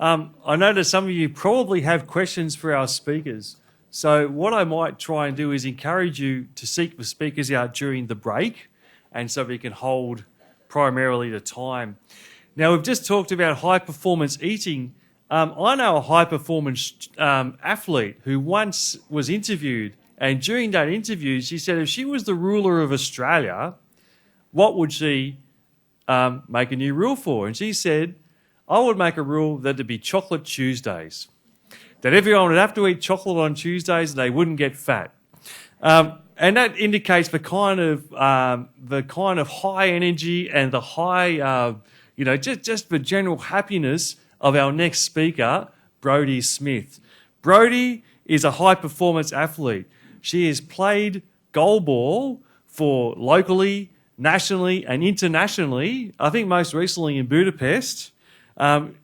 I know that some of you probably have questions for our speakers. So what I might try and do is encourage you to seek the speakers out during the break, and so we can hold primarily the time. Now, we've just talked about high-performance eating. I know a high-performance athlete who once was interviewed, and during that interview, she said if she was the ruler of Australia, what would she make a new rule for? And she said, I would make a rule that there'd be chocolate Tuesdays, that everyone would have to eat chocolate on Tuesdays and they wouldn't get fat. And that indicates the kind of high energy and the high, just the general happiness of our next speaker, Brodie Smith. Brodie is a high-performance athlete. She has played goalball for locally, nationally and internationally, I think most recently in Budapest.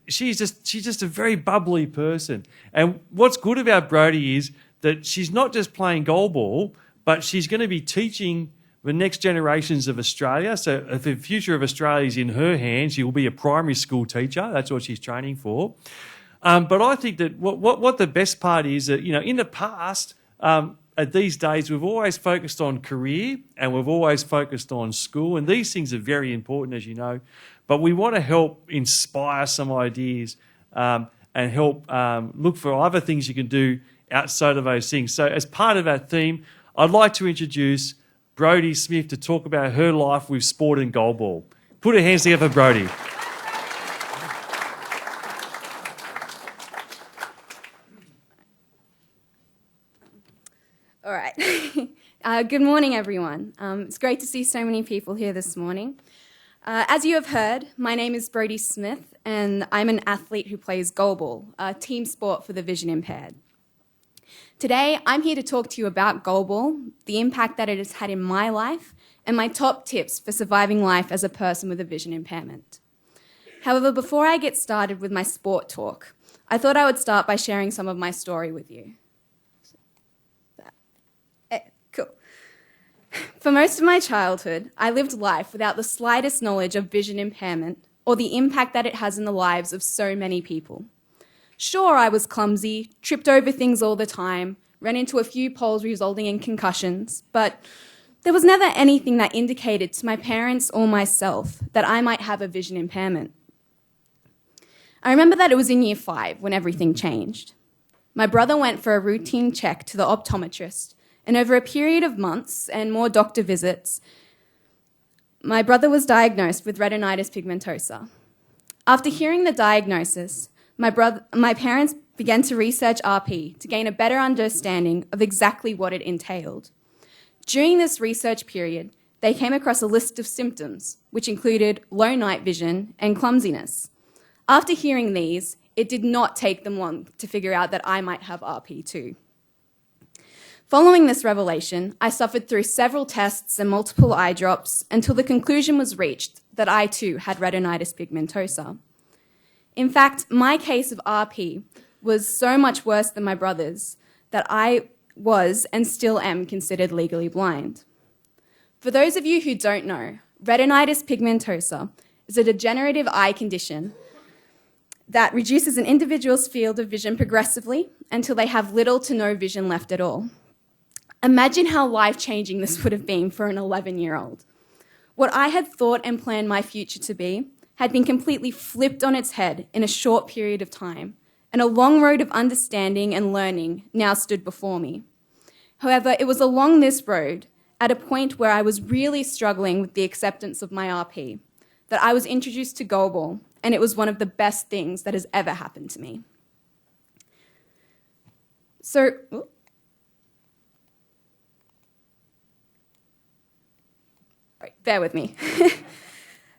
She's just a very bubbly person. And what's good about Brodie is that she's not just playing goalball, but she's going to be teaching the next generations of Australia. So if the future of Australia is in her hands, she will be a primary school teacher. That's what she's training for. But I think that what the best part is that, in the past, at these days, we've always focused on career and we've always focused on school. And these things are very important, as you know. But we want to help inspire some ideas and help look for other things you can do outside of those things. So as part of that theme, I'd like to introduce Brodie Smith to talk about her life with sport and goalball. Put your hands together for Brodie. All right. Good morning, everyone. It's great to see so many people here this morning. As you have heard, my name is Brodie Smith, and I'm an athlete who plays goalball, a team sport for the vision impaired. Today, I'm here to talk to you about goalball, the impact that it has had in my life, and my top tips for surviving life as a person with a vision impairment. However, before I get started with my sport talk, I thought I would start by sharing some of my story with you. Cool. For most of my childhood, I lived life without the slightest knowledge of vision impairment or the impact that it has in the lives of so many people. Sure, I was clumsy, tripped over things all the time, ran into a few poles resulting in concussions, but there was never anything that indicated to my parents or myself that I might have a vision impairment. I remember that it was in year 5 when everything changed. My brother went for a routine check to the optometrist, and over a period of months and more doctor visits, my brother was diagnosed with retinitis pigmentosa. After hearing the diagnosis, my parents began to research RP to gain a better understanding of exactly what it entailed. During this research period, they came across a list of symptoms, which included low night vision and clumsiness. After hearing these, it did not take them long to figure out that I might have RP too. Following this revelation, I suffered through several tests and multiple eye drops until the conclusion was reached that I too had retinitis pigmentosa. In fact, my case of RP was so much worse than my brother's that I was and still am considered legally blind. For those of you who don't know, retinitis pigmentosa is a degenerative eye condition that reduces an individual's field of vision progressively until they have little to no vision left at all. Imagine how life-changing this would have been for an 11-year-old. What I had thought and planned my future to be had been completely flipped on its head in a short period of time, and a long road of understanding and learning now stood before me. However, it was along this road, at a point where I was really struggling with the acceptance of my RP, that I was introduced to goalball, and it was one of the best things that has ever happened to me. Bear with me.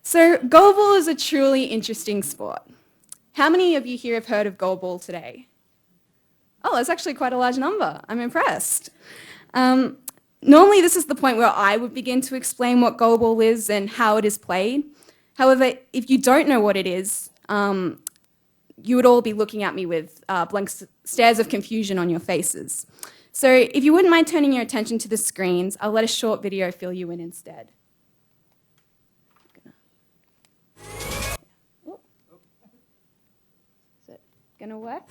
So goalball is a truly interesting sport. How many of you here have heard of goalball today? Oh, that's actually quite a large number. I'm impressed. Normally, this is the point where I would begin to explain what goalball is and how it is played. However, if you don't know what it is, you would all be looking at me with blank stares of confusion on your faces. So if you wouldn't mind turning your attention to the screens, I'll let a short video fill you in instead. gonna work?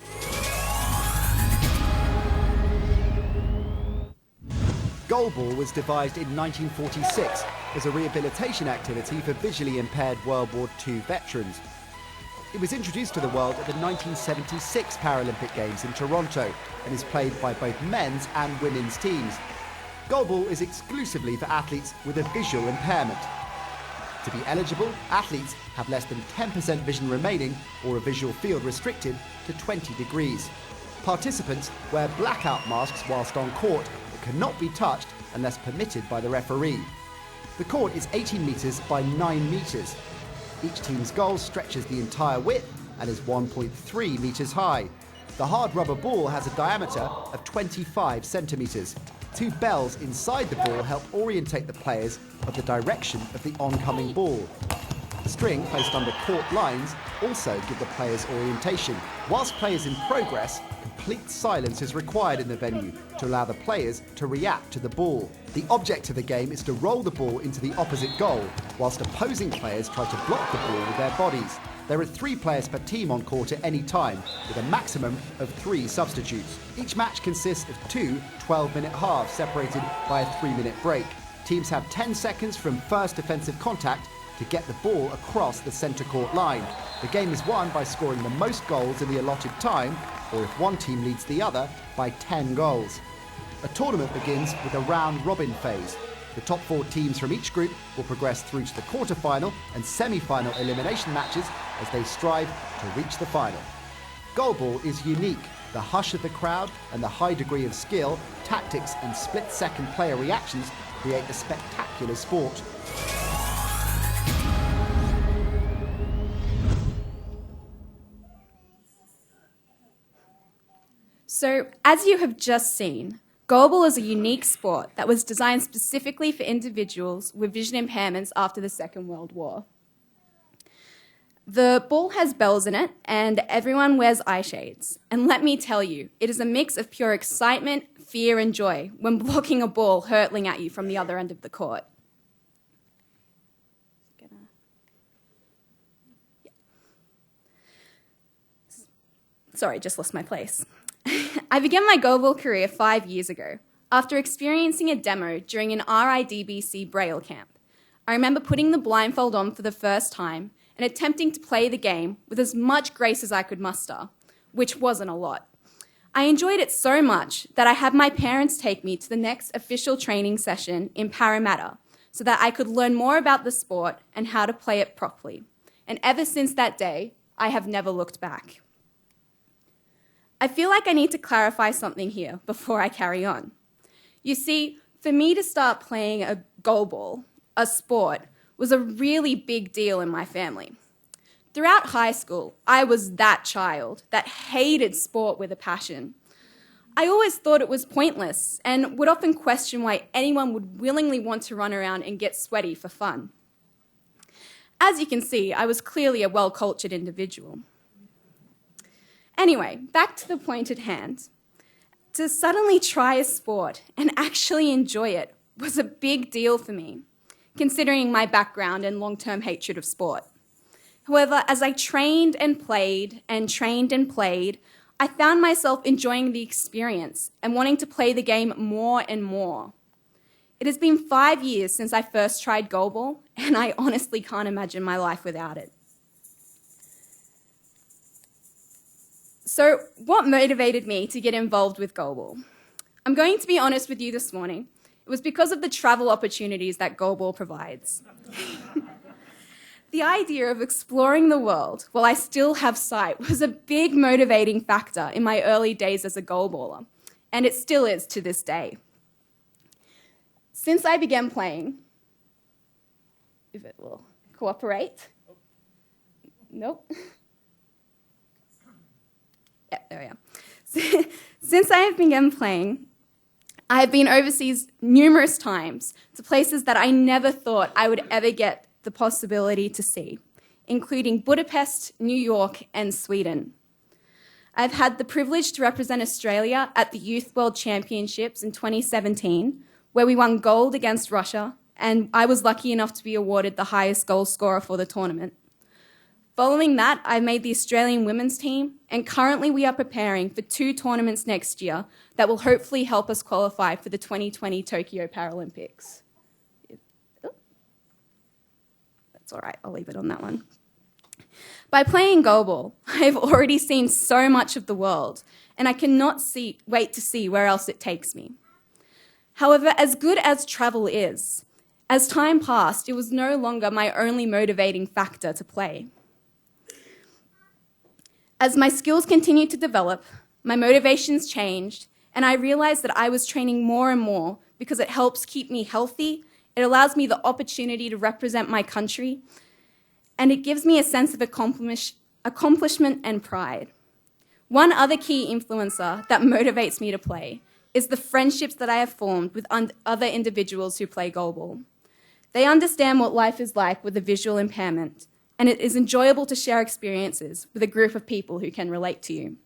Goalball was devised in 1946 as a rehabilitation activity for visually impaired World War II veterans. It was introduced to the world at the 1976 Paralympic Games in Toronto and is played by both men's and women's teams. Goalball is exclusively for athletes with a visual impairment. To be eligible, athletes have less than 10% vision remaining or a visual field restricted to 20 degrees. Participants wear blackout masks whilst on court that cannot be touched unless permitted by the referee. The court is 18 metres by 9 metres. Each team's goal stretches the entire width and is 1.3 metres high. The hard rubber ball has a diameter of 25 centimetres. Two bells inside the ball help orientate the players of the direction of the oncoming ball. String placed under court lines also give the players orientation. Whilst play is in progress, complete silence is required in the venue to allow the players to react to the ball. The object of the game is to roll the ball into the opposite goal, whilst opposing players try to block the ball with their bodies. There are 3 players per team on court at any time, with a maximum of 3 substitutes. Each match consists of 2 12-minute halves separated by a 3-minute break. Teams have 10 seconds from first defensive contact to get the ball across the centre court line. The game is won by scoring the most goals in the allotted time, or if one team leads the other, by 10 goals. A tournament begins with a round-robin phase. The top 4 teams from each group will progress through to the quarter-final and semi-final elimination matches as they strive to reach the final. Goalball is unique. The hush of the crowd and the high degree of skill, tactics and split-second player reactions create a spectacular sport. So, as you have just seen, goalball is a unique sport that was designed specifically for individuals with vision impairments after the Second World War. The ball has bells in it, and everyone wears eye shades. And let me tell you, it is a mix of pure excitement, fear, and joy when blocking a ball hurtling at you from the other end of the court. Sorry, just lost my place. I began my goalball career 5 years ago after experiencing a demo during an RIDBC Braille camp. I remember putting the blindfold on for the first time and attempting to play the game with as much grace as I could muster, which wasn't a lot. I enjoyed it so much that I had my parents take me to the next official training session in Parramatta so that I could learn more about the sport and how to play it properly. And ever since that day, I have never looked back. I feel like I need to clarify something here before I carry on. You see, for me to start playing a goalball, a sport, was a really big deal in my family. Throughout high school, I was that child that hated sport with a passion. I always thought it was pointless and would often question why anyone would willingly want to run around and get sweaty for fun. As you can see, I was clearly a well-cultured individual. Anyway, back to the point at hand. To suddenly try a sport and actually enjoy it was a big deal for me, considering my background and long-term hatred of sport. However, as I trained and played, I found myself enjoying the experience and wanting to play the game more and more. It has been 5 years since I first tried goalball, and I honestly can't imagine my life without it. So, what motivated me to get involved with goalball? I'm going to be honest with you this morning. It was because of the travel opportunities that goalball provides. The idea of exploring the world while I still have sight was a big motivating factor in my early days as a goalballer, and it still is to this day. Since I began playing, if it will cooperate. Nope. Yeah, there we are. Since I have begun playing, I have been overseas numerous times to places that I never thought I would ever get the possibility to see, including Budapest, New York, and Sweden. I've had the privilege to represent Australia at the Youth World Championships in 2017, where we won gold against Russia, and I was lucky enough to be awarded the highest goal scorer for the tournament. Following that, I made the Australian women's team, and currently we are preparing for 2 tournaments next year that will hopefully help us qualify for the 2020 Tokyo Paralympics. That's all right, I'll leave it on that one. By playing goalball, I have already seen so much of the world, and I cannot wait to see where else it takes me. However, as good as travel is, as time passed, it was no longer my only motivating factor to play. As my skills continued to develop, my motivations changed, and I realized that I was training more and more because it helps keep me healthy, it allows me the opportunity to represent my country, and it gives me a sense of accomplishment and pride. One other key influencer that motivates me to play is the friendships that I have formed with other individuals who play goalball. They understand what life is like with a visual impairment, and it is enjoyable to share experiences with a group of people who can relate to you.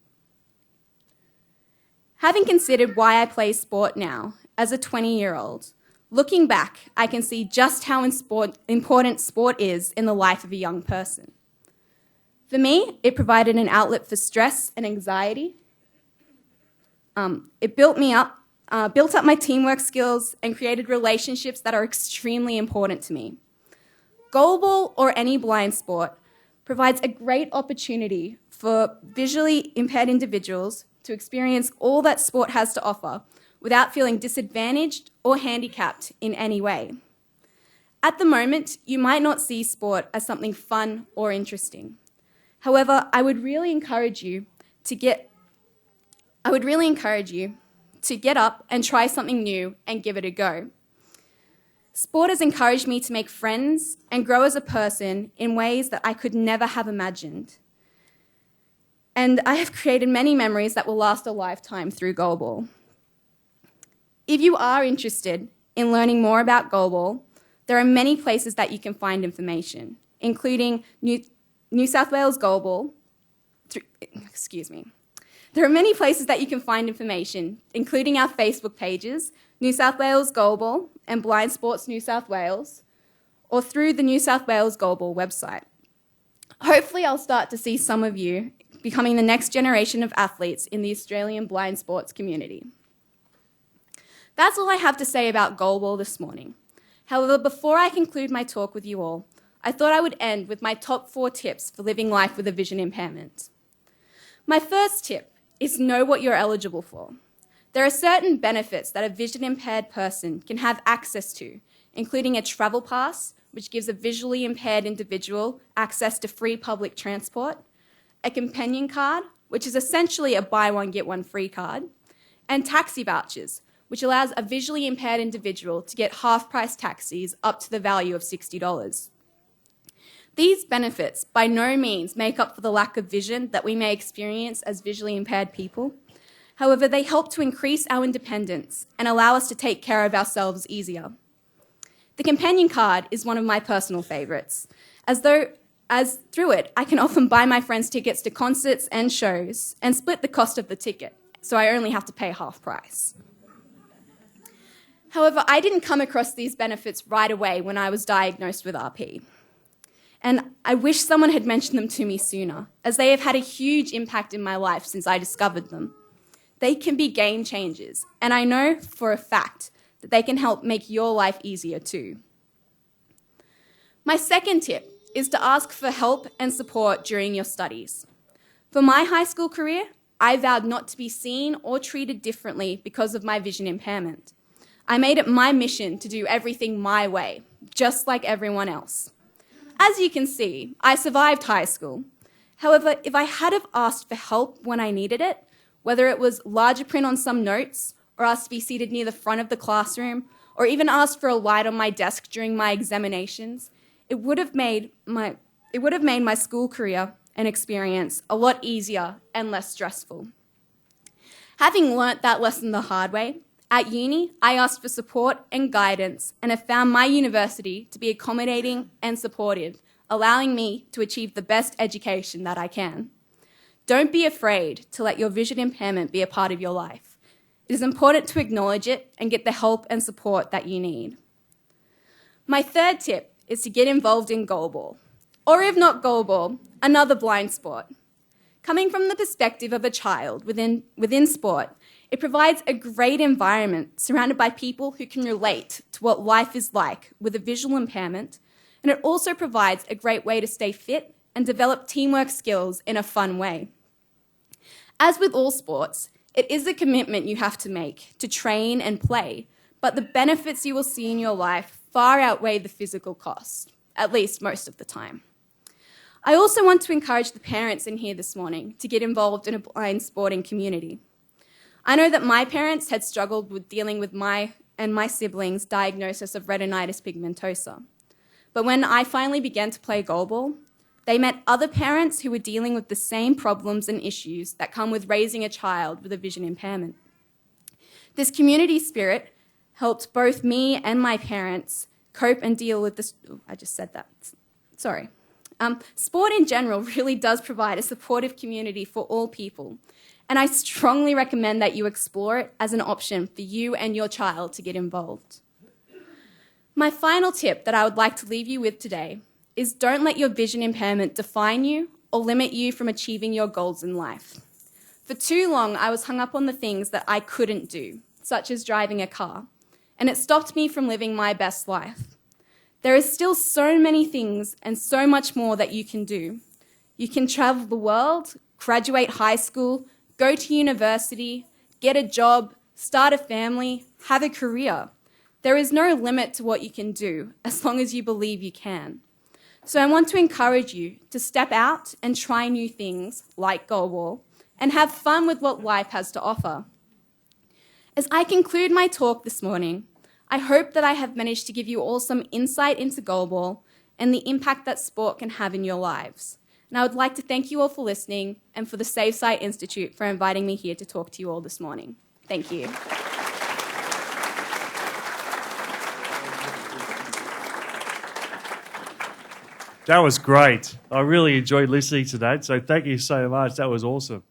Having considered why I play sport now, as a 20-year-old, looking back, I can see just how important sport is in the life of a young person. For me, it provided an outlet for stress and anxiety. It built up my teamwork skills and created relationships that are extremely important to me. Goalball or any blind sport provides a great opportunity for visually impaired individuals to experience all that sport has to offer without feeling disadvantaged or handicapped in any way. At the moment, you might not see sport as something fun or interesting. However, I would really encourage you to get up and try something new and give it a go. Sport has encouraged me to make friends and grow as a person in ways that I could never have imagined. And I have created many memories that will last a lifetime through goalball. If you are interested in learning more about goalball, there are many places that you can find information, including New South Wales Goalball. There are many places that you can find information, including our Facebook pages, New South Wales Goalball and Blind Sports New South Wales, or through the New South Wales Goalball website. Hopefully, I'll start to see some of you becoming the next generation of athletes in the Australian blind sports community. That's all I have to say about goalball this morning. However, before I conclude my talk with you all, I thought I would end with my top 4 tips for living life with a vision impairment. My first tip is know what you're eligible for. There are certain benefits that a vision-impaired person can have access to, including a travel pass, which gives a visually impaired individual access to free public transport, a companion card, which is essentially a buy one, get one free card, and taxi vouchers, which allows a visually impaired individual to get half-price taxis up to the value of $60. These benefits by no means make up for the lack of vision that we may experience as visually impaired people. However, they help to increase our independence and allow us to take care of ourselves easier. The companion card is one of my personal favourites, as through it I can often buy my friends tickets to concerts and shows and split the cost of the ticket, so I only have to pay half price. However, I didn't come across these benefits right away when I was diagnosed with RP. And I wish someone had mentioned them to me sooner, as they have had a huge impact in my life since I discovered them. They can be game changers, and I know for a fact that they can help make your life easier too. My second tip is to ask for help and support during your studies. For my high school career, I vowed not to be seen or treated differently because of my vision impairment. I made it my mission to do everything my way, just like everyone else. As you can see, I survived high school. However, if I had have asked for help when I needed it, whether it was larger print on some notes, or asked to be seated near the front of the classroom, or even asked for a light on my desk during my examinations, it would have made my school career and experience a lot easier and less stressful. Having learnt that lesson the hard way, at uni, I asked for support and guidance and have found my university to be accommodating and supportive, allowing me to achieve the best education that I can. Don't be afraid to let your vision impairment be a part of your life. It is important to acknowledge it and get the help and support that you need. My third tip is to get involved in goalball. Or if not goalball, another blind sport. Coming from the perspective of a child within sport, it provides a great environment surrounded by people who can relate to what life is like with a visual impairment, and it also provides a great way to stay fit and develop teamwork skills in a fun way. As with all sports, it is a commitment you have to make to train and play, but the benefits you will see in your life far outweigh the physical cost, at least most of the time. I also want to encourage the parents in here this morning to get involved in a blind sporting community. I know that my parents had struggled with dealing with my and my siblings' diagnosis of retinitis pigmentosa. But when I finally began to play goalball, they met other parents who were dealing with the same problems and issues that come with raising a child with a vision impairment. This community spirit helped both me and my parents cope and deal with this. I just said that. Sorry. Sport in general really does provide a supportive community for all people, and I strongly recommend that you explore it as an option for you and your child to get involved. My final tip that I would like to leave you with today is don't let your vision impairment define you or limit you from achieving your goals in life. For too long, I was hung up on the things that I couldn't do, such as driving a car, and it stopped me from living my best life. There is still so many things and so much more that you can do. You can travel the world, graduate high school, go to university, get a job, start a family, have a career. There is no limit to what you can do as long as you believe you can. So I want to encourage you to step out and try new things like goalball and have fun with what life has to offer. As I conclude my talk this morning, I hope that I have managed to give you all some insight into goalball and the impact that sport can have in your lives. And I would like to thank you all for listening and for the Save Sight Institute for inviting me here to talk to you all this morning. Thank you. That was great. I really enjoyed listening to that. So thank you so much. That was awesome.